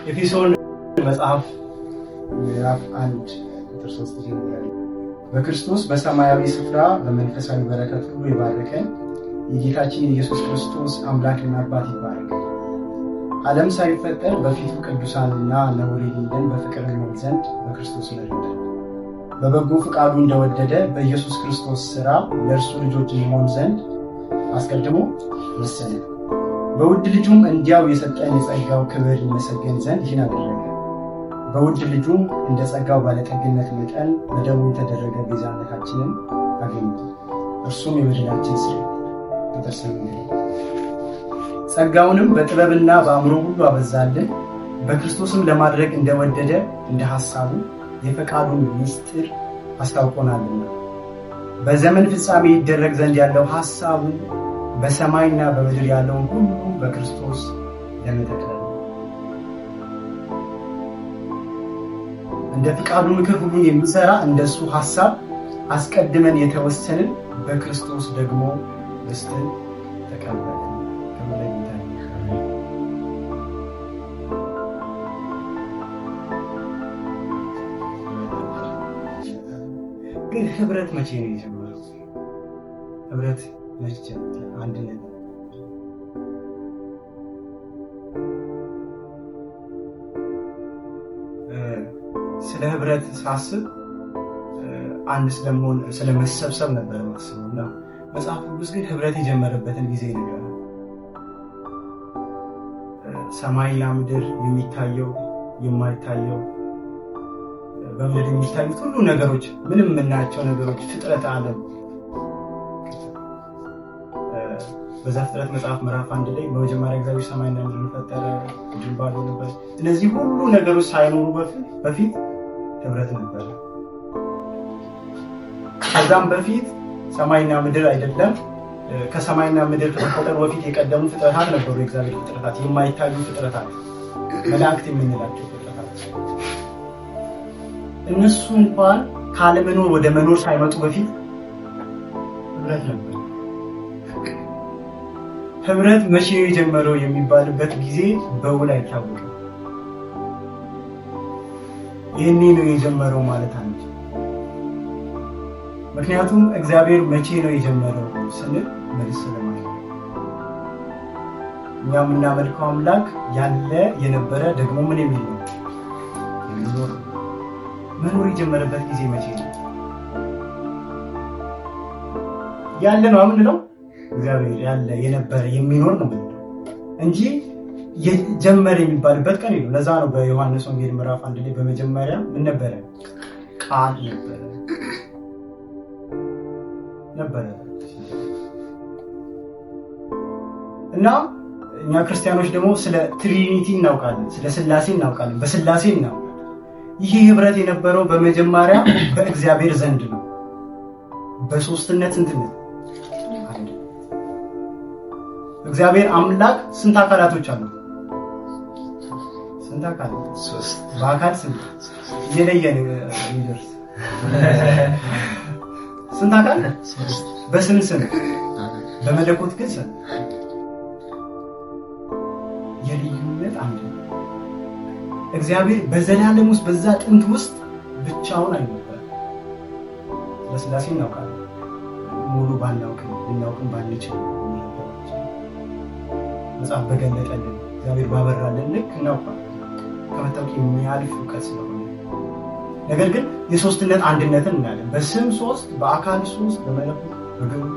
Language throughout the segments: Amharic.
ኤፌሶን መጽሐፍ ምዕራፍ 1 ቁጥር 3 ጀምሮ በክርስቶስ በሰማያዊ ስፍራ በመንፈሳዊ በረከት ሁሉ ይባርከን የጌታችን ኢየሱስ ክርስቶስ አምላክና አባት ይባረክ። ዓለም ሳይፈጠር በፊቱ ቅዱሳንና ነውር የሌለን በፍቅር እንሆን ዘንድ በክርስቶስ ወደደን። በበጎ ፈቃዱ እንደወደደ በኢየሱስ ክርስቶስ ሥራ ለእርሱ ልጆች እንሆን ዘንድ አስቀድሞ ወሰነን። በውድ ልጁም እንዲያው የሰጠን የጸጋው ክብር ይመሰገን ዘንድ ይህን አደረገ። በውድ ልጁም እንደ ጸጋው ባለጠግነት መጠን በደሙ የተደረገ ቤዛነታችንን አገኘ። እርሱም የበደላችን ስርየት ተሰምነ ጸጋውንም በጥበብና በአእምሮ ሁሉ አበዛልን። በክርስቶስም ለማድረግ እንደወደደ እንደ ሐሳቡ የፈቃዱን ምስጢር አስታውቆናልና በዘመን ፍጻሜ ይደረግ ዘንድ ያለው ሐሳቡ በሰማይና በምድር ያለውን ሁሉ በክርስቶስ ለመጠቅለል እንደ ፈቃዱ ምክር ሁሉን የሚሰራ እንደሱ ሐሳብ አስቀድመን የተወሰንን በክርስቶስ ደግሞ ርስትን ተቀበልን። ግን ህብረት መቼ ነው የጀመረው? ህብረት መቼ አንድነት ስለ ህብረት ሳስብ አንድ ስለመሆን ስለመሰብሰብ ነበር ማስበውና መጽሐፍ ቅዱስ ግን ህብረት የጀመረበትን ጊዜ ይነግራል። ሰማይና ምድር የሚታየው የማይታየው በምድር የሚታዩት ሁሉ ነገሮች ምንም የምናያቸው ነገሮች ፍጥረት ዓለም በዘፍጥረት መጽሐፍ ምዕራፍ 1 ላይ በመጀመሪያ እግዚአብሔር ሰማይና ምድርን ፈጠረ፣ ምድር ባዶ ነበር። እነዚህ ሁሉ ነገሮች ሳይኖሩ በፊት ህብረት ነበር። ከዛም በፊት ሰማይና ምድር አይደለም ከሰማይና ምድር ከመፈጠሩ በፊት የቀደሙ ፍጥረታት ነበሩ። የእግዚአብሔር ፍጥረታት የማይታዩ ፍጥረታት መላእክት የምንላቸው ፍጥረታት እነሱ እንኳን ካለመኖር ወደ መኖር ሳይመጡ በፊት ህብረት ነበር። ህብረት መቼ የጀመረው የሚባልበት ጊዜ በውል አይታወቅም። ይህኔ ነው የጀመረው ማለት አንቺ። ምክንያቱም እግዚአብሔር መቼ ነው የጀመረው ስንል መልስ ስለማለት እኛ የምናመልከው አምላክ ያለ የነበረ ደግሞ ምን የሚል ነው የሚኖር። መኖር የጀመረበት ጊዜ መቼ ነው? ያለ ነው ምንድነው? እግዚአብሔር ያለ የነበረ የሚኖር ነው እንጂ የጀመረ የሚባልበት ቀን ነው። ለዛ ነው በዮሐንስ ወንጌል ምዕራፍ 1 ላይ በመጀመሪያ ምን ነበረ? ቃል ነበረ። እና እኛ ክርስቲያኖች ደግሞ ስለ ትሪኒቲ እናውቃለን፣ ስለ ስላሴ እናውቃለን፣ በስላሴ እናውቃለን። ይሄ ህብረት የነበረው በመጀመሪያ በእግዚአብሔር ዘንድ ነው። በሶስትነት እንትነት እግዚአብሔር አምላክ ስንት አካላቶች አሉ? ስንት አካላት? ሶስት። በአካል ስንት እየለየን ይደርስ? ስንት አካል? ሶስት። በስም ስንት? በመለኮት ግን ስንት? የልዩነት አንድ ነው። እግዚአብሔር በዘላለም ውስጥ በዛ ጥንት ውስጥ ብቻውን አይነበርም። በስላሴ እናውቃለን። ሙሉ ባናውቅም ባንችል መጽሐፍ በገለጠልን እግዚአብሔር ባበራልን ልክ እናውቃለን። ከመታወቅ የሚያልፍ እውቀት ስለሆነ ነገር ግን የሶስትነት አንድነትን እናያለን። በስም ሶስት፣ በአካል ሶስት፣ በመለኮት በግብር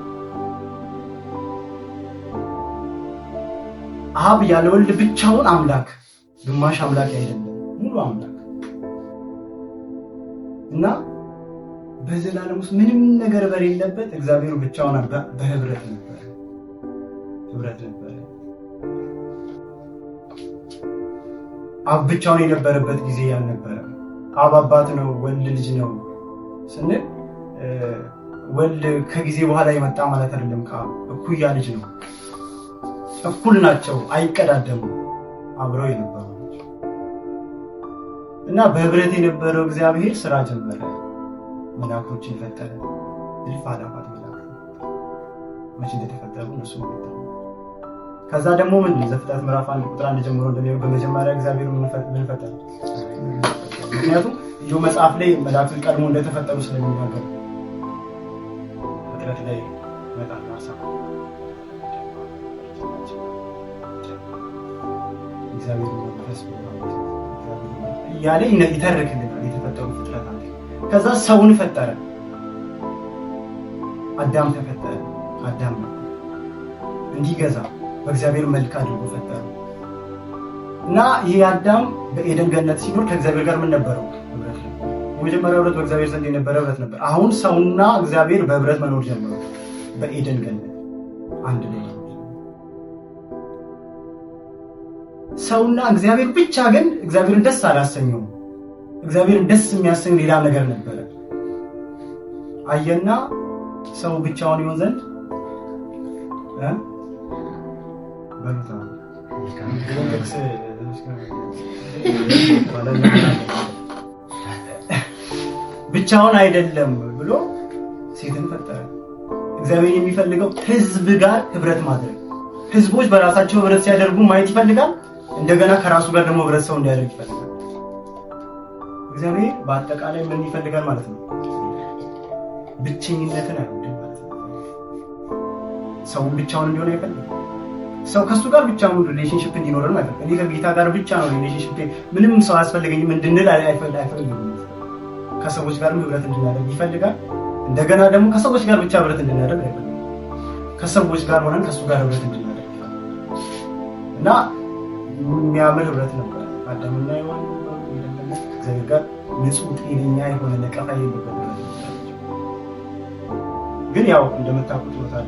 አብ ያለ ወልድ ብቻውን አምላክ፣ ግማሽ አምላክ አይደለም ሙሉ አምላክ እና በዘላለም ውስጥ ምንም ነገር በሌለበት እግዚአብሔር ብቻውን በህብረት ነበር። አብ ብቻውን የነበረበት ጊዜ ያልነበረ። አብ አባት ነው፣ ወልድ ልጅ ነው ስንል ወልድ ከጊዜ በኋላ የመጣ ማለት አይደለም። ከአብ እኩያ ልጅ ነው። እኩል ናቸው፣ አይቀዳደሙም። አብረው የነበሩ እና በህብረት የነበረው እግዚአብሔር ስራ ጀመረ። መላእክቶችን ፈጠረ። እልፍ አእላፋት መላእክት መቼ እንደተፈጠሩ እነሱ ከዛ ደግሞ ምን ዘፍጥረት ምዕራፍ 1 ቁጥር 1 ጀምሮ እንደሚለው በመጀመሪያ እግዚአብሔር ምን ፈጠረ? ምክንያቱም ኢዮብ መጽሐፍ ላይ መላእክት ቀድሞ እንደተፈጠሩ ስለሚናገር ፍጥረት ላይ መጣና ሐሳብ እግዚአብሔር መንፈስ ያለ ይተርክልናል የተፈጠሩ ፍጥረታት። ከዛ ሰውን ፈጠረ። አዳም ተፈጠረ። አዳም እንዲገዛ በእግዚአብሔር መልክ አድርጎ ፈጠረው እና ይሄ አዳም በኤደን ገነት ሲኖር ከእግዚአብሔር ጋር ምን ነበረው? ህብረት ነበር። የመጀመሪያው ህብረት በእግዚአብሔር ዘንድ የነበረ ህብረት ነበር። አሁን ሰውና እግዚአብሔር በህብረት መኖር ጀመሩ። በኤደን ገነት አንድ ላይ ሰውና እግዚአብሔር ብቻ ግን እግዚአብሔርን ደስ አላሰኘውም። እግዚአብሔርን ደስ የሚያሰኝ ሌላ ነገር ነበረ። አየና ሰው ብቻውን ይሆን ዘንድ በሉታ ብቻውን አይደለም ብሎ ሴትን ፈጠረ። እግዚአብሔር የሚፈልገው ህዝብ ጋር ህብረት ማድረግ። ህዝቦች በራሳቸው ህብረት ሲያደርጉ ማየት ይፈልጋል። እንደገና ከራሱ ጋር ደግሞ ህብረት ሰው እንዲያደርግ ይፈልጋል። እግዚአብሔር በአጠቃላይ ምን ይፈልጋል ማለት ነው? ብቸኝነትን አይወድም ማለት ነው። ሰው ብቻውን እንዲሆን አይፈልግም። ሰው ከሱ ጋር ብቻውን ሪሌሽንሺፕ እንዲኖረን ማለት ነው። እኔ ከጌታ ጋር ብቻ ነው ሪሌሽንሺፕ፣ ምንም ሰው አያስፈልገኝም እንድንል አይፈልግም። ከሰዎች ጋርም ህብረት እንድናደርግ ይፈልጋል። እንደገና ደግሞ ከሰዎች ጋር ብቻ ህብረት እንድናደርግ አይፈልግም። ከሰዎች ጋር ሆነን ከሱ ጋር ህብረት እንድናደርግ ይፈልጋል። እና የሚያምር ህብረት ነበር አዳምና ሔዋን እግዚአብሔር ጋር ንጹህ ጤነኛ የሆነ ነቀፋ የሌለበት ህብረት ነበር። ግን ያው እንደምታውቁት ወታለ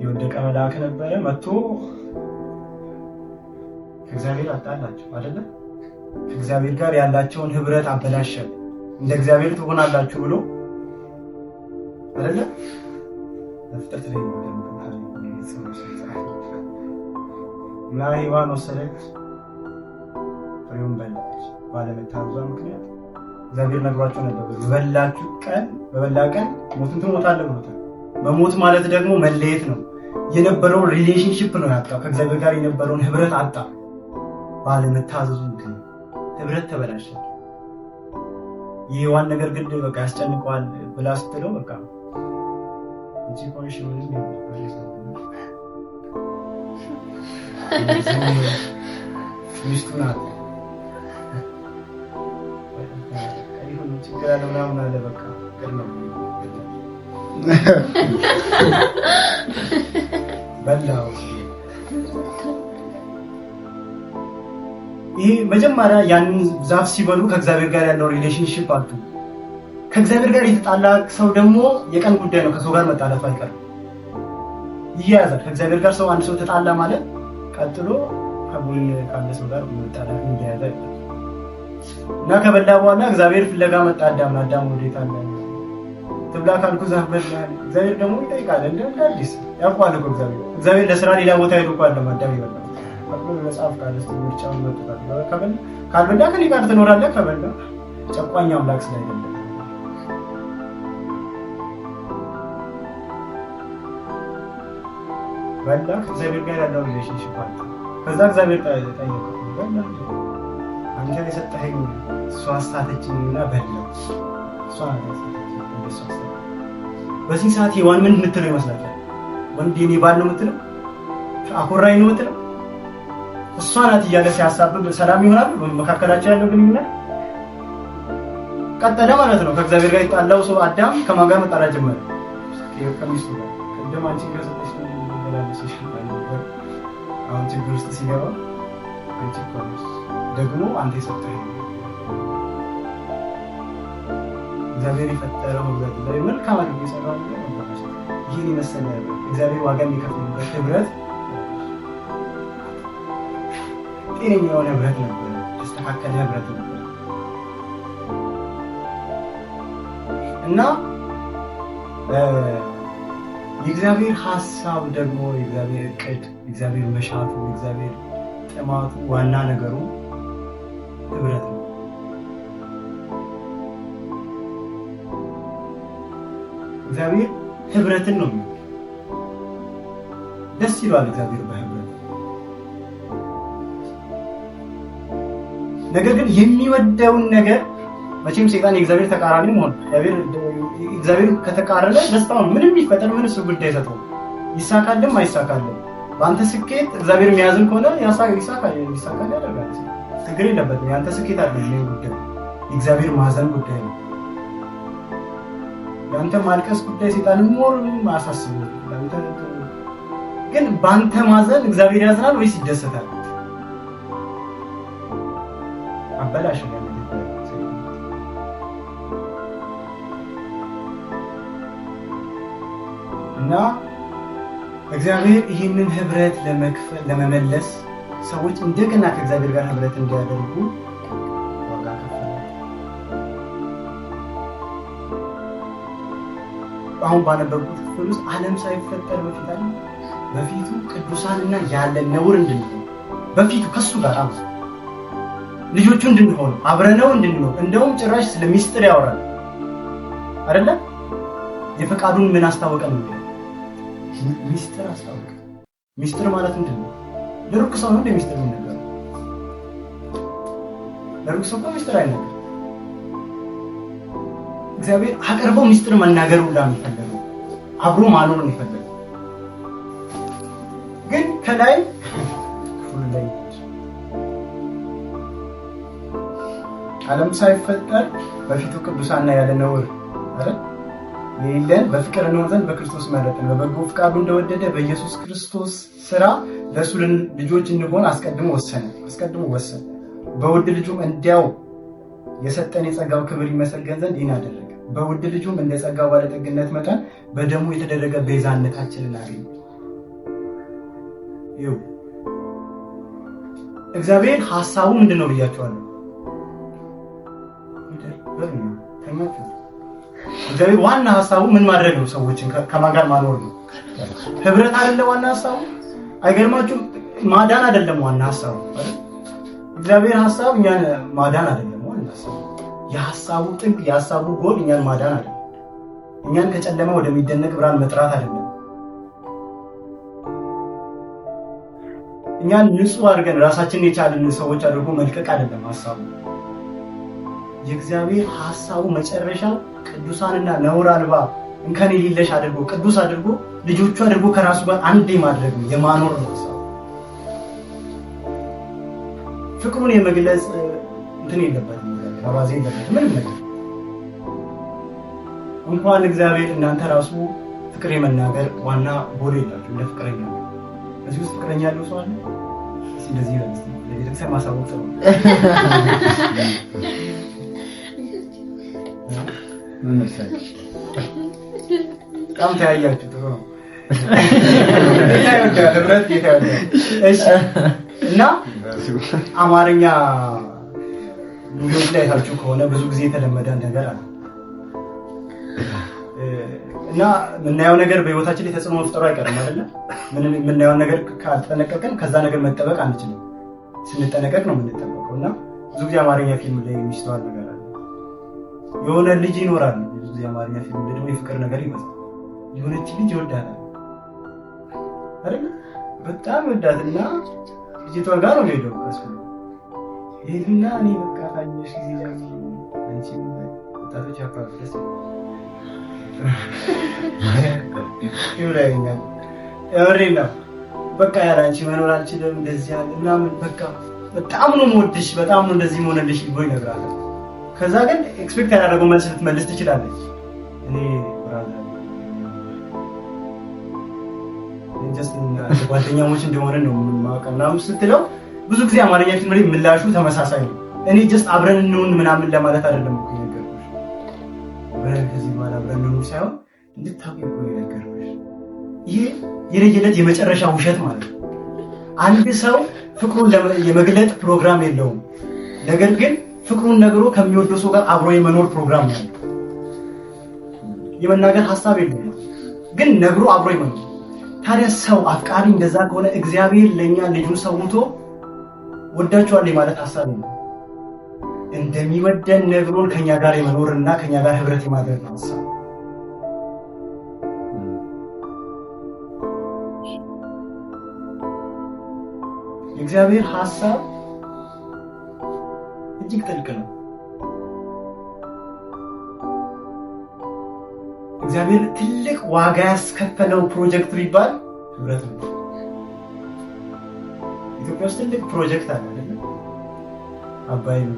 የወደቀ መልአክ ነበረ መጥቶ ከእግዚአብሔር አጣላቸው አይደለ? ከእግዚአብሔር ጋር ያላቸውን ህብረት አበላሸ። እንደ እግዚአብሔር ትሆናላችሁ ብሎ አይደለ? ፍጥረት ላይ እና ሔዋን ወሰደች፣ ፍሬውን በላች። ባለመታዘዟ ምክንያት እግዚአብሔር ነግሯቸው ነበር፣ በበላ ቀን ሞትን ትሞታለህ ብሎታል። መሞት ማለት ደግሞ መለየት ነው። የነበረውን ሪሌሽንሺፕ ነው ያጣው። ከእግዚአብሔር ጋር የነበረውን ህብረት አጣ። ባለመታዘዙ ምክንያት ህብረት ተበላሸ። የሔዋን ነገር ግን በቃ ያስጨንቀዋል ብላ ስትለው በቃ እንጂ ቆይሽ ምንም ሚስቱ ናት ይሁን ችግር አለ ምናምን አለ በቃ ቀድመው በላው። ይሄ መጀመሪያ ያንን ዛፍ ሲበሉ ከእግዚአብሔር ጋር ያለው ሪሌሽንሺፕ አጡ። ከእግዚአብሔር ጋር የተጣላ ሰው ደግሞ የቀን ጉዳይ ነው። ከሰው ጋር መጣላቱ አይቀርም፣ ይያያዛል። ከእግዚአብሔር ጋር ሰው አንድ ሰው ተጣላ ማለት ቀጥሎ ከጎን ካለ ሰው ጋር መጣላት እንደያዘ እና ከበላ በኋላ እግዚአብሔር ፍለጋ መጣ። አዳም ወዴት አለ? ትብላ ካልኩ ዛፍ በላ። እግዚአብሔር ደግሞ ይጠይቃል። እንደ አዲስ ያውቃል እኮ እግዚአብሔር ለስራ ሌላ ቦታ ሄዶ እኮ አዳም ይበላል። አሁን መጽሐፍ ካለስ ምርጫውን መጥቷል። ካልበላ ከኔ ጋር ትኖራለህ። ከበላ ጨቋኝ አምላክ ስላይደለ በላ ከእግዚአብሔር ጋር ያለው ሪሌሽንሺፕ አለ። ከዛ እግዚአብሔር ጠየቀው፣ በላ አንተ የሰጠኸኝ እሷ አሳተችኝና በላ። እሷ በዚህ ሰዓት ሔዋን ምን የምትለው ይመስላችኋል? ወንድ የኔ ባል ነው የምትለው? አኮራኝ ነው የምትለው? እሷ ናት እያለ ሲያሳብብ ሰላም ይሆናል መካከላቸው ያለው ግንኙነት? ቀጠለ ማለት ነው። ከእግዚአብሔር ጋር የተጣላው ሰው አዳም ከማን ጋር መጣላት ጀመረ? ከሚስቱ ጋር። ቅድም አንቺ ገሰጠሽ ለላለሽ አሁን ችግር ውስጥ ሲገባ አንቺ ቆንጆ ደግሞ አንተ የሰጠኸኝ እግዚአብሔር የፈጠረው ህብረት ላይ መልካም አድርጎ የሰራው ነገር ይህን የመሰለ እግዚአብሔር ዋጋ የሚከፍልበት ህብረት ጤነኛ የሆነ ህብረት ነበር፣ ተስተካከለ ህብረት ነበር እና የእግዚአብሔር ሐሳብ ደግሞ የእግዚአብሔር እቅድ፣ የእግዚአብሔር መሻቱ፣ የእግዚአብሔር ጥማቱ ዋና ነገሩ ህብረት ነው። እግዚአብሔር ህብረትን ነው የሚወድ። ደስ ይላል እግዚአብሔር በህብረት። ነገር ግን የሚወደውን ነገር መቼም ሰይጣን የእግዚአብሔር ተቃራኒ መሆን እግዚአብሔር ከተቃረነ ደስታው ምንም ይፈጠር ምን እሱ ጉዳይ አይሰጠው። ይሳካልም አይሳካልም በአንተ ስኬት እግዚአብሔር የሚያዝን ከሆነ ይሳካል ያደርጋል። ችግር የለበትም። ያንተ ስኬት አይደለም ይሄ ጉዳይ፣ የእግዚአብሔር ማዘን ጉዳይ ነው። ያንተ ማልቀስ ጉዳይ ሰይጣንን ሞርም አሳስበው። ግን በአንተ ማዘን እግዚአብሔር ያዝናል ወይስ ይደሰታል? አበላሽ ነው እና እግዚአብሔር ይህንን ህብረት ለመመለስ ሰዎች እንደገና ከእግዚአብሔር ጋር ህብረት እንዲያደርጉ ዋጋ ከፈለ። አሁን ባነበብኩት ክፍል ውስጥ ዓለም ሳይፈጠር በፊቱ ቅዱሳንና ያለ ነውር እንድንሆን በፊቱ ከሱ ጋር ልጆቹ እንድንሆን አብረነው እንድንኖር እንደውም ጭራሽ ስለ ሚስጥር ያወራል አይደለ? የፈቃዱን ምን አስታወቀ ነው? ሚስጥር አስታወቀ። ሚስጥር ማለት ምንድን ነው? ለሩቅ ሰው ነው ሚስጥር ነገር። ለሩቅ ሰው ሚስጥር አይነገር። እግዚአብሔር አቀርበው ሚስጥር መናገር ሁላ የሚፈልገው አብሮ ማኖር ነው የሚፈልገው። ግን ከላይ ዓለም ሳይፈጠር በፊቱ ቅዱሳንና ያለ ነውር አይደል የሌለን በፍቅር እንሆን ዘንድ በክርስቶስ መረጠን፣ በበጎ ፍቃዱ እንደወደደ በኢየሱስ ክርስቶስ ሥራ ለእሱ ልጆች እንሆን አስቀድሞ ወሰነ። በውድ ልጁም እንዲያው የሰጠን የጸጋው ክብር ይመሰገን ዘንድ ይህን አደረገ። በውድ ልጁም እንደ ጸጋው ባለጠግነት መጠን በደሙ የተደረገ ቤዛነታችንን አገኘ። ይኸው እግዚአብሔር ሐሳቡ ምንድነው ብያቸዋለሁ። እግዚአብሔር ዋና ሐሳቡ ምን ማድረግ ነው? ሰዎችን ከማን ጋር ማኖር ነው? ህብረት አይደለም ዋና ሐሳቡ? አይገርማችሁም? ማዳን አይደለም ዋና ሐሳቡ አይደል? እግዚአብሔር ሐሳብ እኛን ማዳን አይደለም ዋና ሐሳቡ። የሐሳቡ ጥግ የሐሳቡ ጎል እኛን ማዳን አይደለም። እኛን ከጨለማ ወደሚደነቅ ብርሃን መጥራት አይደለም። እኛን ንጹህ አድርገን ራሳችንን የቻልን ሰዎች አድርጎ መልቀቅ አይደለም ሐሳቡ። የእግዚአብሔር ሐሳቡ መጨረሻው ቅዱሳንና ነውር አልባ እንከን የሌለሽ አድርጎ ቅዱስ አድርጎ ልጆቹ አድርጎ ከራሱ ጋር አንዴ ማድረግ ነው፣ የማኖር ነው ሐሳቡ። ፍቅሩን የመግለጽ እንትን የለበትም፣ አባዜ የለበትም ምንም ነገር። እንኳን እግዚአብሔር እናንተ ራሱ ፍቅር የመናገር ዋና ጎል የላችሁ እንደ ፍቅረኛ ነው። እዚህ ውስጥ ፍቅረኛ ያለው ሰው አለ? እንደዚህ ነው ለቤተክርስቲያን ማሳወቅ ነው። በጣም ተያያችሁ። ጥሩ ነው። ህብረት እሺ። እና አማርኛ ቪዲዮዎች ላይ ታችሁ ከሆነ ብዙ ጊዜ የተለመደ ነገር አለ እና የምናየው ነገር በህይወታችን ላይ ተጽዕኖ መፍጠሩ አይቀርም አይደለ? የምናየው ነገር ካልተጠነቀቅን ከዛ ነገር መጠበቅ አንችልም። ስንጠነቀቅ ነው የምንጠበቀው። እና ብዙ ጊዜ አማርኛ ፊልም ላይ የሚስተዋል ነገር አለ። የሆነ ልጅ ይኖራል። ብዙ ጊዜ አማርኛ ፊልም ላይ ደግሞ የፍቅር ነገር ይመስላል። የሆነች ልጅ ይወዳታል አይደል? በጣም ይወዳትና ልጅቷ ጋር ነው ሄደው እሱ ይሄና እኔ በቃ ታኝሽ ጊዜ ያለው አንቺ ወጣቶች አፋፍረስ ይውላይኛ እሬና በቃ ያላንቺ መኖር አልችልም እንደዚህ ያለ ምናምን በቃ በጣም ነው የምወድሽ በጣም ነው እንደዚህ ሆነልሽ ይጎይ ነግራለ። ከዛ ግን ኤክስፔክት ያደረገው መልስ ልትመልስ ትችላለች። እኔ ብራዘር ጀስት ጓደኛሞች እንደሆነ ነው የማውቀውና ስትለው ብዙ ጊዜ አማርኛ ፊልም ላይ ምላሹ ተመሳሳይ ነው። እኔ ጀስት አብረን እንሁን ምናምን ለማለት አይደለም እኮ የነገርኩሽ። አብረን ከዚህ በኋላ አብረን እንሁን ሳይሆን እንድታውቂ እኮ የነገርኩሽ። ይሄ የለየለት የመጨረሻ ውሸት ማለት ነው። አንድ ሰው ፍቅሩን የመግለጥ ፕሮግራም የለውም። ነገር ግን ፍቅሩን ነግሮ ከሚወደው ሰው ጋር አብሮ የመኖር ፕሮግራም ነው። የመናገር ሐሳብ የለውም ግን ነግሮ አብሮ የመኖር። ታዲያ ሰው አፍቃሪ እንደዛ ከሆነ እግዚአብሔር ለኛ ልጁን ሰውቶ ወዳቸዋለሁ ማለት ሐሳብ ነው። እንደሚወደን ነግሮን ከኛ ጋር የመኖርና ከኛ ጋር ህብረት የማድረግ ነው ሐሳብ። የእግዚአብሔር ሐሳብ እጅግ ጥልቅ ነው። እግዚአብሔር ትልቅ ዋጋ ያስከፈለው ፕሮጀክት ቢባል ህብረት ነው። ኢትዮጵያ ውስጥ ትልቅ ፕሮጀክት አለ አይደል? አባይ ነው።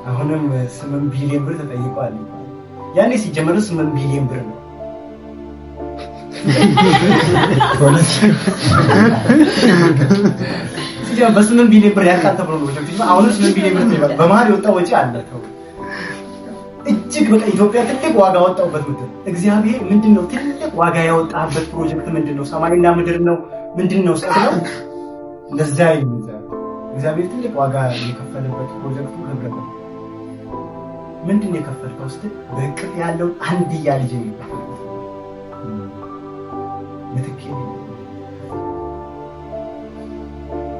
አሁንም 8 ቢሊዮን ብር ተጠይቋል። ያኔ ሲጀመር 8 ቢሊዮን ብር ነው። ሲጀመር በ8 ቢሊዮን ብር ያልቃል ተብሎ ነው ፕሮጀክት። አሁን 8 ቢሊዮን ብር በመሀል የወጣው ወጪ አለ። እጅግ በቃ ኢትዮጵያ ትልቅ ዋጋ ወጣውበት ምድር እግዚአብሔር ምንድነው ትልቅ ዋጋ ያወጣበት ፕሮጀክት ምንድነው? ሰማይና ምድር ነው ምንድነው? ሰው እንደዛ ይይዛል። እግዚአብሔር ትልቅ ዋጋ የከፈለበት ፕሮጀክቱ ህብረት ነው። ምንድነው የከፈልከው ስትል በእቅፍ ያለው አንድያ ልጅ ነው። ምትኬ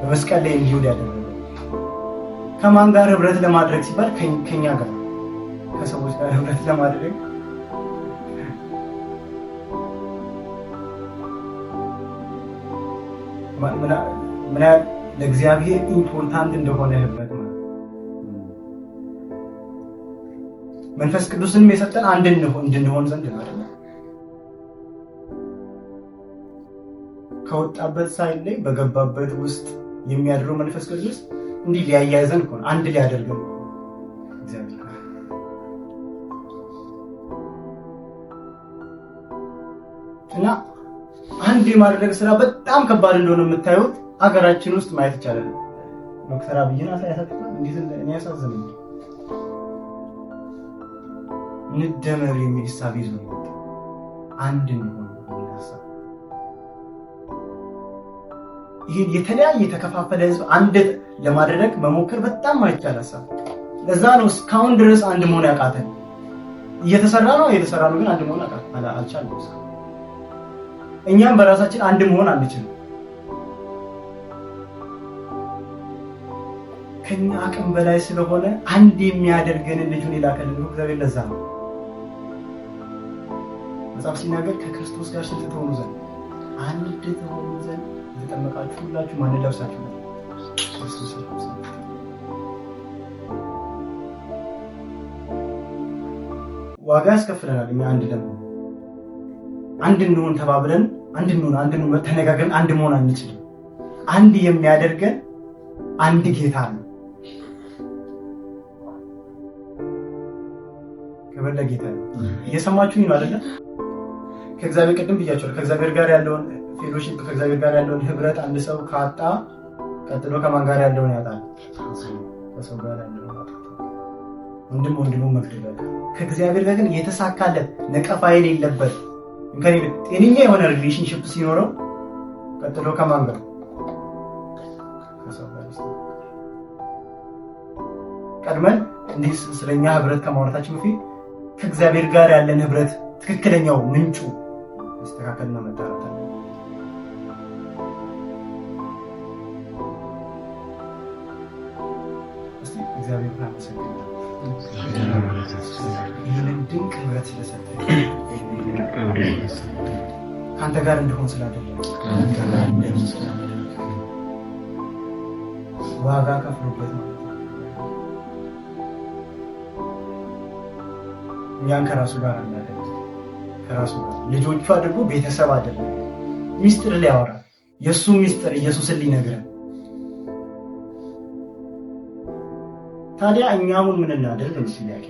በመስቀል ላይ እንዲውል ያደረገው ከማን ጋር ህብረት ለማድረግ ሲባል ከኛ ጋር ከሰዎች ጋር ህብረት ለማድረግ ምን ለእግዚአብሔር ኢምፖርታንት እንደሆነ ህብረት ነው። መንፈስ ቅዱስንም የሰጠን አንድ እንድንሆን ዘንድ ነው አይደል? ከወጣበት ሳይል ላይ በገባበት ውስጥ የሚያድረው መንፈስ ቅዱስ እንዲህ ሊያያይዘን እኮ ነው፣ አንድ ሊያደርገን እግዚአብሔር እና አንድ የማድረግ ስራ በጣም ከባድ እንደሆነ የምታዩት አገራችን ውስጥ ማየት ይቻላል። ዶክተር አብይን አሳያችኋል። እንዴት እኔ ያሳዝነኝ እንደመር የሚል ሐሳብ ይዞ አንድ ነው ሐሳብ። ይሄ የተለያየ የተከፋፈለ ህዝብ አንድ ለማድረግ መሞከር በጣም ማይቻል ሐሳብ። ለዛ ነው እስካሁን ድረስ አንድ መሆን ያቃተን። እየተሰራ ነው ግን አንድ መሆን አልቻልንም። እኛም በራሳችን አንድ መሆን አንችልም። ከኛ አቅም በላይ ስለሆነ አንድ የሚያደርገን ልጁን የላከልን እግዚአብሔር ለዛ ነው መጽሐፍ ሲናገር ከክርስቶስ ጋር ስትሆኑ ዘንድ አንድ ትሆኑ ዘንድ የተጠመቃችሁ ሁላችሁ ማንን ለብሳችሁ ነው? ክርስቶስ ለብሳችሁ። ዋጋ ያስከፍለናል። እኛ አንድ ደግሞ አንድ እንሆን ተባብለን አንድ እንሆን ተነጋግረን አንድ መሆን አንችልም። አንድ የሚያደርገን አንድ ጌታ ነው። ከበለ ጌታ ነው። እየሰማችሁኝ ነው አይደል? ከእግዚአብሔር ቅድም ብያችኋለሁ። ከእግዚአብሔር ጋር ያለውን ፌሎሺፕ ከእግዚአብሔር ጋር ያለውን ህብረት አንድ ሰው ካጣ ቀጥሎ ከማን ጋር ያለውን ያጣል? ከሰው ጋር ያለውን ያጣል። ወንድሙ መግደል። ከእግዚአብሔር ጋር ግን የተሳካለት ነቀፋ የሌለበት ጤነኛ የሆነ ሪሌሽንሺፕ ሲኖረው ቀጥሎ ከማን ጋር? ከሰው ጋር። ቀድመን እንዲህ ስለኛ ህብረት ከማውራታችን በፊት ከእግዚአብሔር ጋር ያለን ህብረት ትክክለኛው ምንጩ መስተካከልና መጣራት አለ። እስቲ እግዚአብሔር ይመስገን ይህንን ድንቅ ህብረት ስለሰጠኝ ከአንተ ጋር እንደሆን ስላደረገ ዋጋ ከፍሎበት ነው። እኛን ከራሱ ጋር አናደርግ ከራሱ ጋር ልጆቹ አድርጎ ቤተሰብ አደረገ። ሚስጥር ሊያወራ የእሱ ሚስጥር ኢየሱስን ሊነግረን። ታዲያ እኛ አሁን ምን እናደርግ ነው ጥያቄ።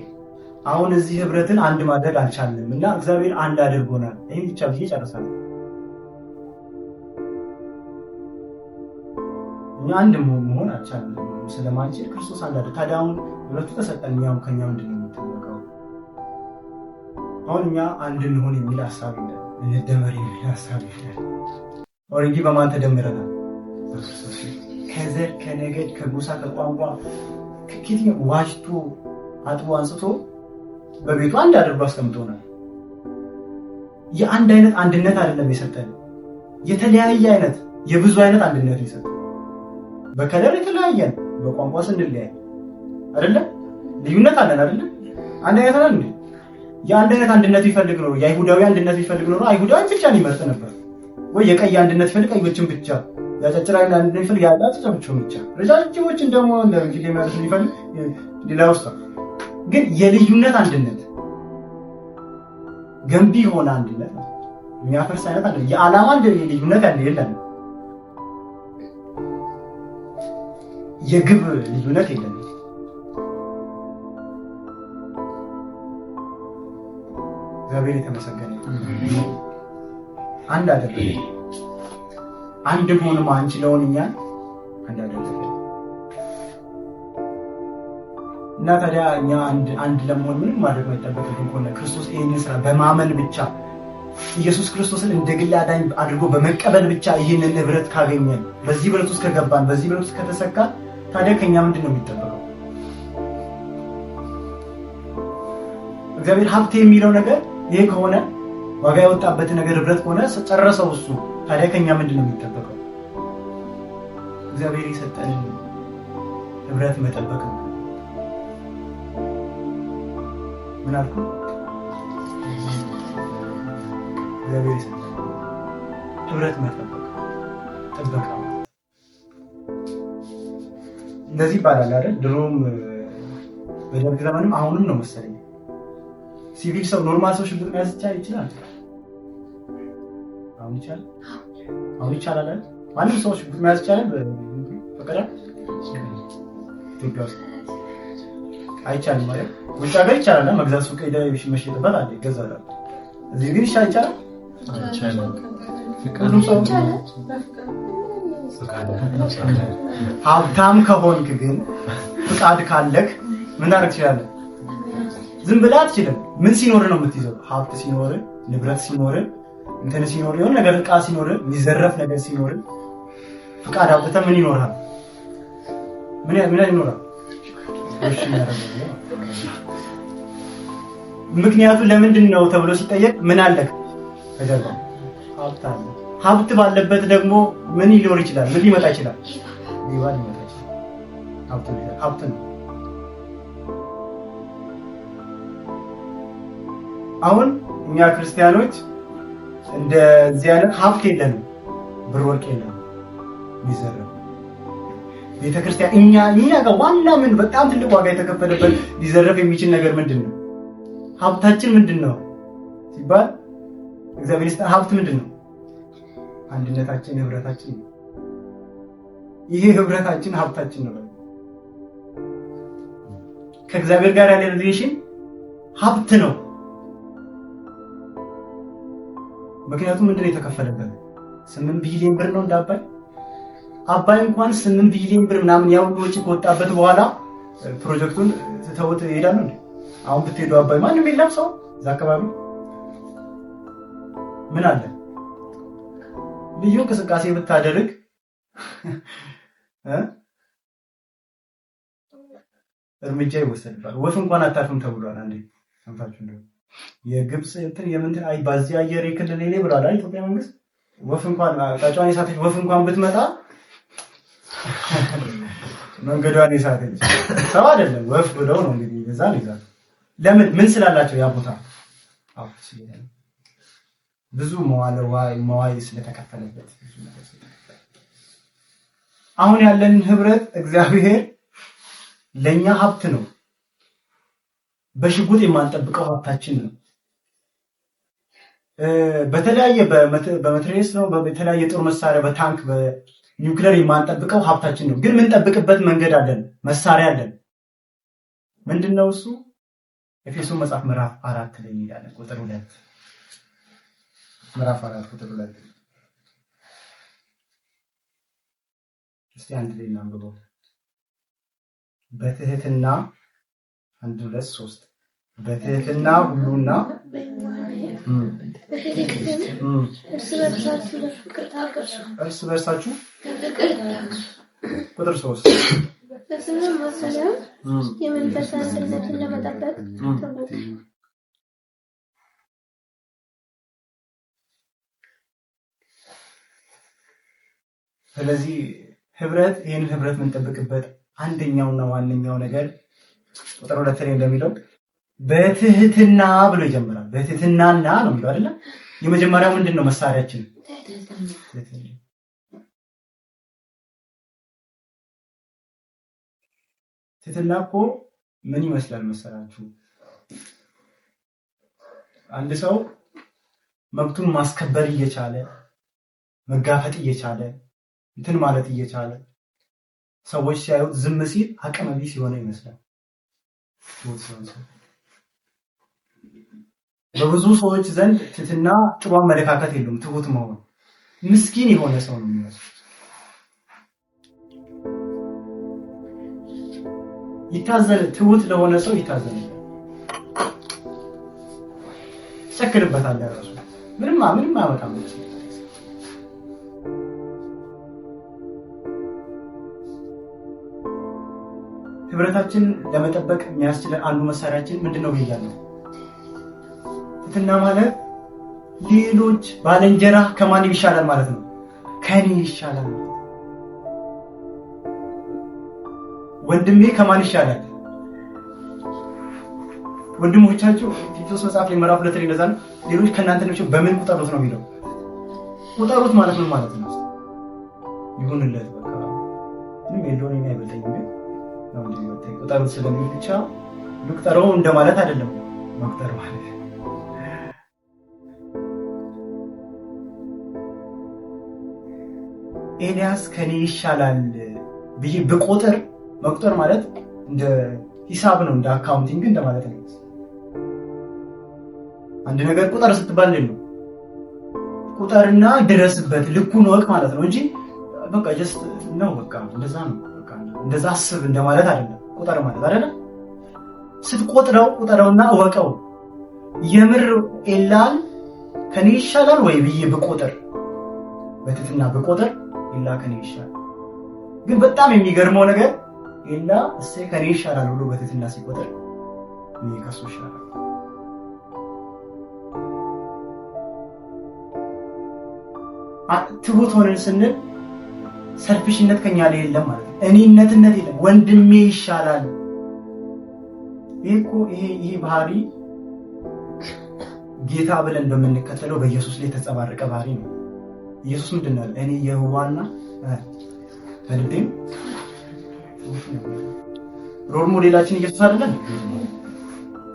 አሁን እዚህ ህብረትን አንድ ማድረግ አልቻልንም እና እግዚአብሔር አንድ አድርጎናል። ይሄን ብቻ ብዬ ጨርሳለሁ። እኛ አንድ መሆን አልቻልንም ስለማንችል ክርስቶስ አንድ አድርጎ ታዲያ አሁን ሁለቱ ተሰጠን። እኛው ከኛ ምንድን ነው የምትጠበቀው? አሁን እኛ አንድ እንሆን የሚል ሐሳብ ይላል፣ እንደመር የሚል ሐሳብ ይላል። ኦሬንጂ በማን ተደምረናል? ከዘር ከነገድ ከጎሳ ከቋንቋ ከየትኛው ዋጅቶ አጥቦ አንስቶ በቤቱ አንድ አድርጎ አስቀምጦናል። የአንድ አይነት አንድነት አይደለም የሰጠን፣ የተለያየ አይነት የብዙ አይነት አንድነት የሰጠን። በከለር የተለያየን፣ በቋንቋ ስንለያይ አይደለም ልዩነት አለን አይደለም። አንድ አይነት አለን እንዴ? የአንድ አይነት አንድነት ይፈልግ ነው የአይሁዳዊ አንድነት ይፈልግ ነው አይሁዳዊ ብቻ ነው ይመርጥ ነበር ወይ? የቀይ አንድነት ይፈልግ ቀዮችን ብቻ ያጨጭራና እንደሚፈልግ ያላጥቻቸው ብቻ ረጃጅሞችን ደግሞ እንግዲህ ማለት ሊፈልግ ሌላው ውስጥ ግን የልዩነት አንድነት ገንቢ ሆነ አንድነት የሚያፈርስ አይነት አለ። የዓላማ ልዩነት ያለ የለም። የግብ ልዩነት የለም። እግዚአብሔር የተመሰገነ ይሁን። አንድ አደረገ። አንድ ሆነ ማንችለውን እኛ አንድ አደረገ እና ታዲያ እኛ አንድ ለመሆን ምንም ማድረግ አይጠበቅብን ከሆነ ክርስቶስ ይሄንን ስራ በማመን ብቻ ኢየሱስ ክርስቶስን እንደ ግል አዳኝ አድርጎ በመቀበል ብቻ ይህንን ህብረት ካገኘን በዚህ ህብረት ውስጥ ከገባን በዚህ ህብረት ውስጥ ከተሰካን ታዲያ ከኛ ምንድነው የሚጠበቀው? እግዚአብሔር ሀብቴ የሚለው ነገር ይሄ ከሆነ ዋጋ ያወጣበት ነገር ህብረት ከሆነ ጨረሰው እሱ። ታዲያ ከኛ ምንድነው የሚጠበቀው? እግዚአብሔር የሰጠንን ህብረት መጠበቅ ነው። ምን አልኩ? እግዚአብሔር የሰጠንን ህብረት መጠበቅ ጥበቃ እንደዚህ ይባላል አይደል? ድሮም በደርግ ዘመንም አሁንም ነው መሰለኝ ሲቪል ሰው ኖርማል ሰው ሽጉጥ መያዝ ይችላል። አሁን ይቻላል አይደል? ማንም ሰው ሽጉጥ መያዝ ይችላል። በቀዳም ኢትዮጵያ ውስጥ አይቻልም ማለት ውጭ ሀገር ይቻላል። መግዛት ሱቅ ሄደህ መሸጥበት አለ ይገዛል። እዚህ ግን ይቻላል አይቻልም። ሁሉም ሰው ሀብታም ከሆንክ ግን ፍቃድ ካለክ ምን አድርግ ትችላለህ? ዝም ብለህ አትችልም። ምን ሲኖር ነው የምትይዘው? ሀብት ሲኖር፣ ንብረት ሲኖር፣ እንትን ሲኖር፣ የሆነ ነገር ዕቃ ሲኖር፣ የሚዘረፍ ነገር ሲኖር ፍቃድ አውጥተህ ምን ይኖርሃል? ምን ይኖርሃል? ምክንያቱ ለምንድን ነው ተብሎ ሲጠየቅ ምን አለክ? ከጀርባ ሀብት አለ። ሀብት ባለበት ደግሞ ምን ሊኖር ይችላል? ምን ሊመጣ ይችላል? ሌባ ሊመጣ ይችላል። ሀብት ነው። አሁን እኛ ክርስቲያኖች እንደዚህ አይነት ሀብት የለንም፣ ብር ወርቅ የለንም። ሚዘረብ ቤተክርስቲያን እኛ ጋር ዋና ምን በጣም ትልቅ ዋጋ የተከፈለበት ሊዘረፍ የሚችል ነገር ምንድነው? ሀብታችን ምንድነው ሲባል እግዚአብሔር ይስጠን። ሀብት ምንድነው? አንድነታችን፣ ህብረታችን። ይሄ ህብረታችን ሀብታችን ነው። ከእግዚአብሔር ጋር ያለ ሪሌሽን ሀብት ነው። ምክንያቱም ምንድነው የተከፈለበት? 8 ቢሊዮን ብር ነው። እንዳባይ አባይ እንኳን 8 ቢሊዮን ብር ምናምን ያው ወጪ ከወጣበት በኋላ ፕሮጀክቱን ተውት ይሄዳሉ እንዴ? አሁን ብትሄዱ አባይ ማንም የለም ሰው እዛ አካባቢ ምን አለ? ልዩ እንቅስቃሴ ብታደርግ እርምጃ ይወሰድባል። ወፍ እንኳን አታርፍም ተብሏል። አንዴ ሰምታችሁ እንደው የግብጽ እንትን የምንትን አይ ባዚ አየር ክልል ላይ ብሏል አይደል? ኢትዮጵያ መንግስት ወፍ እንኳን ታጫዋን የሳተች ወፍ እንኳን ብትመጣ መንገዷን የሳተች ሰው አይደለም ወፍ ብለው ነው እንግዲህ በዛ ነው ይዛል። ለምን ምን ስላላቸው ያ ቦታ ብዙ መዋይ ስለተከፈለበት አሁን ያለን ህብረት እግዚአብሔር ለኛ ሀብት ነው። በሽጉጥ የማንጠብቀው ሀብታችን ነው። በተለያየ በመትረየስ ነው፣ በተለያየ ጦር መሳሪያ፣ በታንክ፣ በኒውክሌር የማንጠብቀው ሀብታችን ነው። ግን የምንጠብቅበት መንገድ አለን፣ መሳሪያ አለን። ምንድነው እሱ? ኤፌሶን መጽሐፍ ምዕራፍ 4 ላይ ይላል ቁጥር 2 ምዕራፍ 4 ቁጥር 2 እስቲ አንድ ላይ እናንብበው። በትህትና 1 2 3 በትህትና ሁሉና እርስ በርሳችሁ ቁጥር 3 በስምም መሰረት የመንፈስ አንድነትን ለመጠበቅ ተጠበቁ። ስለዚህ ህብረት ይሄንን ህብረት የምንጠብቅበት አንደኛውና ዋነኛው ነገር ቁጥር 2 ላይ እንደሚለው በትህትና ብሎ ይጀምራል። በትህትናና ነው የሚለው አይደል? የመጀመሪያው ምንድነው? መሳሪያችን ትህትና እኮ ምን ይመስላል መሰላችሁ? አንድ ሰው መብቱን ማስከበር እየቻለ መጋፈጥ እየቻለ እንትን ማለት እየቻለ ሰዎች ሲያዩት ዝም ሲል አቅመ ቢስ የሆነ ይመስላል። በብዙ ሰዎች ዘንድ ትህትና ጥሩ አመለካከት የለውም። ትሁት መሆን ምስኪን የሆነ ሰው ነው የሚመስለው። ትሁት ለሆነ ሰው ይታዘናል፣ ይጨክንበታል። ራሱ ምንም አያመጣም። ህብረታችን ለመጠበቅ የሚያስችለን አንዱ መሳሪያችን ምንድነው ብያለሁ? ትህትና ማለት ሌሎች ባልንጀራ ከማን ይሻላል ማለት ነው? ከኔ ይሻላል። ወንድሜ ከማን ይሻላል? ወንድሞቻችሁ ቲቶስ መጽሐፍ ላይ ምዕራፍ 2 ላይ እንደዛ ነው። ሌሎች ከእናንተ ነው በምን ቁጠሩት ነው የሚለው። ቁጠሩት ማለት ምን ማለት ነው? ይሁንለት በቃ ምንም የለውም የሚያበልጠኝ ግን ነው እንዴ ወጣይ ቁጠሩት ስለሚል ብቻ ልቁጠረው እንደማለት አይደለም። መቁጠር ማለት ኤልያስ ከኔ ይሻላል ብዬ በቁጥር መቁጠር ማለት እንደ ሂሳብ ነው፣ እንደ አካውንቲንግ እንደማለት ነው። አንድ ነገር ቁጠር ስትባል ነው ቁጠርና ድረስበት ልኩን ወቅ ማለት ነው እንጂ በቃ ጀስት ነው በቃ እንደዛ ነው በቃ እንደዛ አስብ እንደማለት አይደለም። ቁጠር ማለት አይደለም። ስትቆጥረው ቁጠረውና ወቀው። የምር ኤላን ከኔ ይሻላል ወይ ብዬ በቁጥር በትህትና በቁጥር ኤላ ከኔ ይሻላል። ግን በጣም የሚገርመው ነገር ኤላ እሴ ከኔ ይሻላል ብሎ በትህትና ሲቆጥር እኔ ከሱ ይሻላል። ትሁት ሆነን ስንል ሰልፊሽነት ከኛ ላይ የለም ማለት ነው። እኔነትነት የለም። ወንድሜ ይሻላል። ይሄ ባህሪ ጌታ ብለን በምንከተለው በኢየሱስ ላይ የተጸባረቀ ባህሪ ነው። ኢየሱስ ምንድነው? እኔ የዋህና በልቤም ሮል ሞዴላችን ኢየሱስ አይደለም።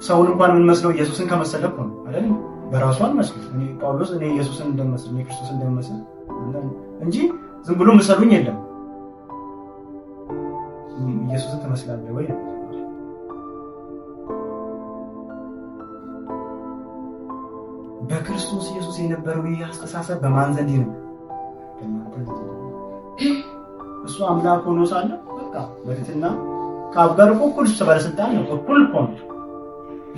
ሰውን እንኳን ምን መስለው ኢየሱስን ከመሰለኩ ነው አይደል? በራሷን መስለው እኔ ጳውሎስ እኔ ኢየሱስን እንደመስል እኔ ክርስቶስን እንደመስል እንጂ ዝም ብሎ መሰሉኝ የለም። ኢየሱስን ተመስላለህ ወይ? በክርስቶስ ኢየሱስ የነበረው ይህ አስተሳሰብ በማን ዘንድ ነው? እሱ አምላክ ሆኖ ሳለ በቃ በትህትና ከአብ ጋር እኩል ባለስልጣን ነው። እኩል እኮ ነው።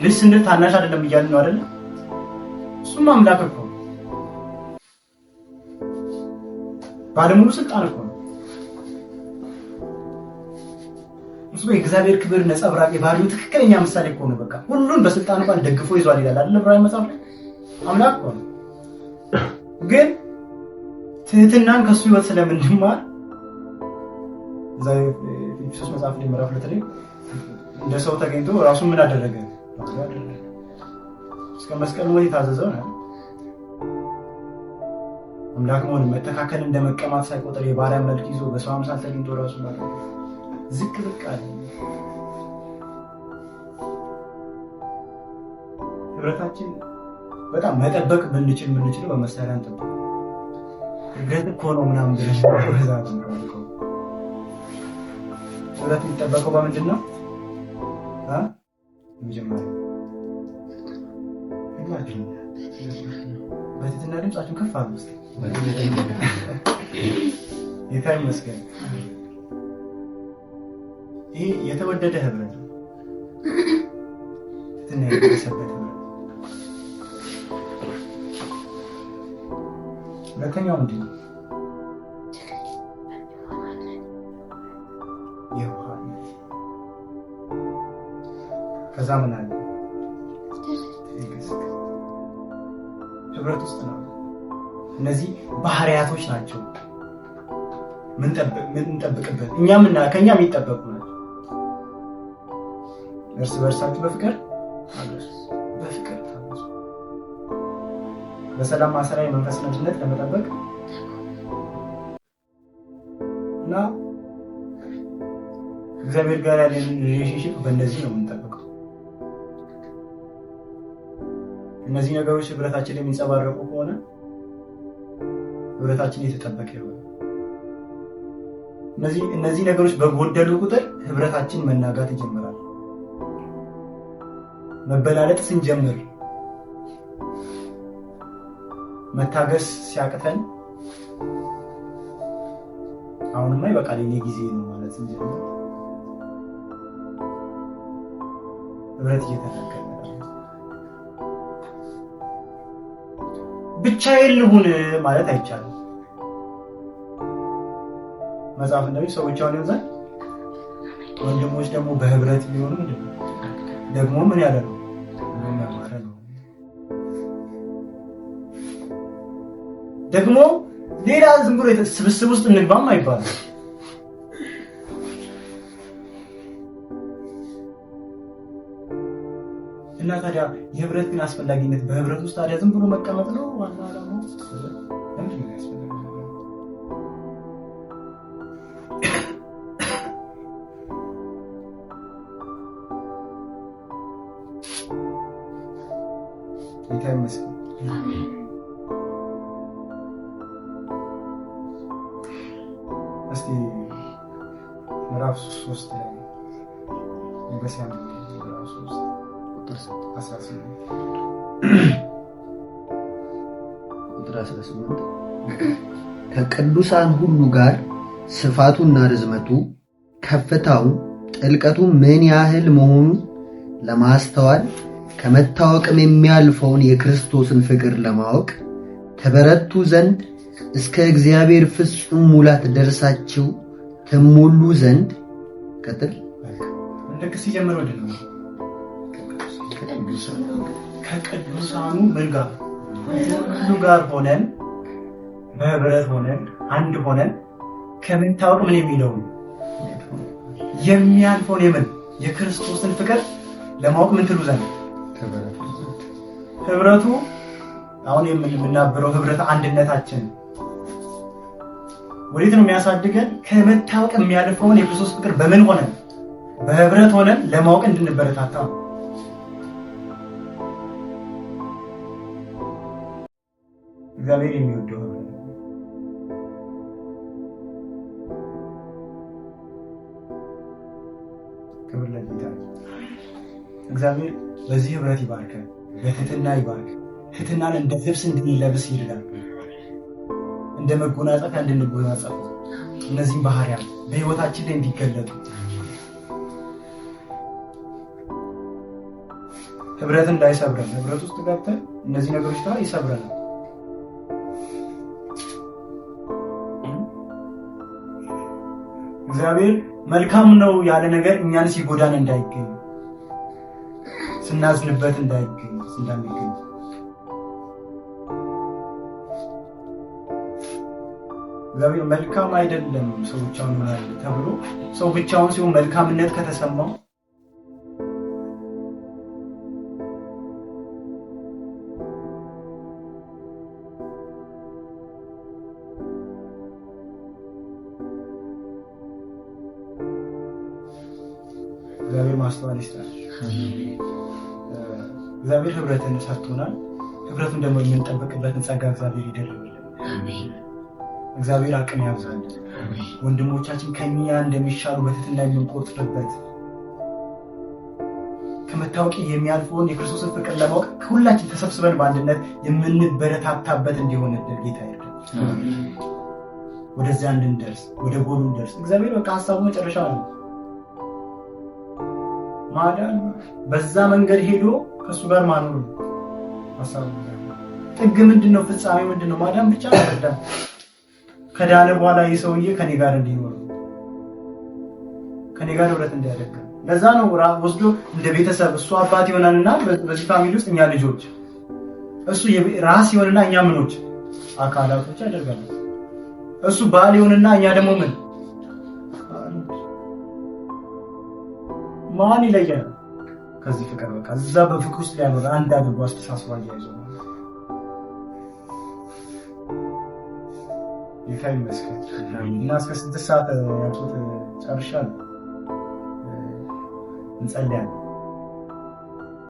ልጅ ስንል ታናሽ አይደለም እያልን ነው አይደል? እሱም አምላክ እኮ ነው። ባለሙሉ ስልጣን እኮ ነው። እሱ የእግዚአብሔር ክብር ነጸብራቅ የባህሪው ትክክለኛ ምሳሌ እኮ ነው። በቃ ሁሉን በስልጣኑ ቃል ደግፎ ይዟል ይላል አይደል? ዕብራውያን መጽሐፍ አምላክ እኮ ነው። ግን ትህትናን ከሱ ህይወት ስለምንድማር ኢየሱስ መጽሐፍ ላይ ምዕራፍ 2 ላይ እንደ ሰው ተገኝቶ ራሱን ምን አደረገ? እስከ መስቀል ሞት የታዘዘው ነው። አምላክ መሆን መተካከል እንደመቀማት ሳይቆጥር የባሪያ መልክ ይዞ በሰው አምሳል ተገኝቶ ራሱን ዝቅ አለ። ህብረታችን በጣም መጠበቅ የምንችለው በመሳሪያ እንጠብቅ። እርግጥ እኮ ነው ምናምን ብለሽ በዛት ነው። ህብረት የሚጠበቀው በምንድን ነው? መጀመሪያ በትህትና ድምጻችሁን ከፍ አድርጉ እስኪ። ጌታ ይመስገን። ይሄ የተወደደ ህብረት ነው። ትህትና የተሰበተ ህብረት። ሁለተኛው ምንድን ነው? የዋህነት። ከዛ ምን አለ? ህብረት ውስጥ ነው። እነዚህ ባህሪያቶች ናቸው ምን እንጠብቅበት ከኛ የሚጠበቁ ናቸው። እርስ በርሳችሁ በፍቅር ታገሱ። በሰላም ማሰሪያ የመንፈስ አንድነት ለመጠበቅ እና እግዚአብሔር ጋር ያለን ሪሌሽንሺፕ በእነዚህ ነው የምንጠብቀው። እነዚህ ነገሮች ህብረታችን ላይ የሚንጸባረቁ ከሆነ ህብረታችን የተጠበቀ ይሆናል። እነዚህ ነገሮች በጎደሉ ቁጥር ህብረታችን መናጋት ይጀምራል። መበላለጥ ስንጀምር፣ መታገስ ሲያቅተን አሁንማ ይበቃል የኔ ጊዜ ነው ማለት ስንጀምር ህብረት እየተናገረ ብቻዬን ልሁን ማለት አይቻልም። መጽሐፍ እንደሚል ሰዎች አሁን ይዘን ወንድሞች ደግሞ በህብረት ቢሆኑ ደግሞ ምን ያለ ነው ያማረ ነው። ደግሞ ሌላ ዝም ብሎ ስብስብ ውስጥ እንግባም አይባልም። እና ታዲያ የህብረት ግን አስፈላጊነት በህብረት ውስጥ ታዲያ ዝም ብሎ መቀመጥ ነው ዋና ዓላማው? ለምንድን ነው ያስፈልጋል? ጌታ ይመስገን። እስቲ ምዕራፍ 3 ላይ ንገሲያን ምዕራፍ 3 ቁጥር 18 ከቅዱሳን ሁሉ ጋር ስፋቱና ርዝመቱ ከፍታው ጥልቀቱ ምን ያህል መሆኑን ለማስተዋል ከመታወቅም የሚያልፈውን የክርስቶስን ፍቅር ለማወቅ ተበረቱ ዘንድ እስከ እግዚአብሔር ፍጹም ሙላት ደርሳችሁ ተሞሉ ዘንድ ቀጥል ልክ ሲጀምር ወደ ነው ከቅዱሳኑ ጋር ሁሉ ጋር ሆነን በህብረት ሆነን አንድ ሆነን ከመታወቅ ምን የሚለው የሚያልፈውን የክርስቶስን ፍቅር ለማወቅ ምን ትሉ ዘንድ ህብረቱ አሁን የምናበረው ህብረት አንድነታችን ወዴት ነው የሚያሳድገን? ከመታወቅ የሚያልፈውን የክርስቶስ ፍቅር በምን ሆነን በህብረት ሆነን ለማወቅ እንድንበረታታ ነው። እግዚአብሔር የሚወደው ህብረት ክብር ለጌታ። እግዚአብሔር በዚህ ህብረት ይባርከን፣ በትህትና ይባርክ። ትህትናን እንደ ልብስ እንድንለብስ ይልላል፣ እንደ መጎናጸፊያ እንድንጎናጸፍ እነዚህም ባህሪያት በህይወታችን ላይ እንዲገለጡ ህብረት እንዳይሰብረን ህብረት ውስጥ ገብተን እነዚህ ነገሮች ታዲያ ይሰብረናል። እግዚአብሔር መልካም ነው ያለ ነገር እኛን ሲጎዳን እንዳይገኝ፣ ስናዝንበት እንዳይገኝ እግዚአብሔር መልካም አይደለም ሰው ብቻውን ማለት ተብሎ ሰው ብቻውን ሲሆን መልካምነት ከተሰማው እግዚአብሔር ማስተዋል ይስጣል። እግዚአብሔር ህብረትን ሰጥቶናል። ህብረቱን ደግሞ የምንጠብቅበትን ጸጋ እግዚአብሔር ይደልልን። አሜን። እግዚአብሔር አቅም ያብዛል። ወንድሞቻችን ከኛ እንደሚሻሉ በትህትና የምንቆጥርበት ከመታወቅ የሚያልፈውን የክርስቶስን ፍቅር ለማወቅ ሁላችን ተሰብስበን በአንድነት የምንበረታታበት እንዲሆን ጌታ ይርዳል። ወደዚያ እንድንደርስ ወደ ጎሉ እንደርስ። እግዚአብሔር በቃ ሐሳቡ መጨረሻ ነው ማዳን። በዛ መንገድ ሄዶ ከሱ ጋር ማኖር ነው ሐሳቡ። ጥግ ምንድነው? ፍጻሜ ምንድነው? ማዳን ብቻ አይደለም። ከዳነ በኋላ የሰውዬ ከኔ ጋር እንዲኖር ከኔ ጋር ህብረት እንዲያደርግ ለዛ ነው ወስዶ እንደ ቤተሰብ እሱ አባት ይሆናልና በዚህ ፋሚሊ ውስጥ እኛ ልጆች እሱ ራስ ይሆንና እኛ ምኖች አካላቶች ያደርጋል። እሱ ባል ይሆንና እኛ ደግሞ ምን ማን ይለያል ከዚህ ፍቅር? በቃ እዛ በፍቅር ውስጥ ያለው አንድ አድርጎ አስተሳስሮ ያይዞ ጌታ ይመስገን። እና እስከ 6 ሰዓት ያልኩት ጨርሻለሁ። እንጸልያለን።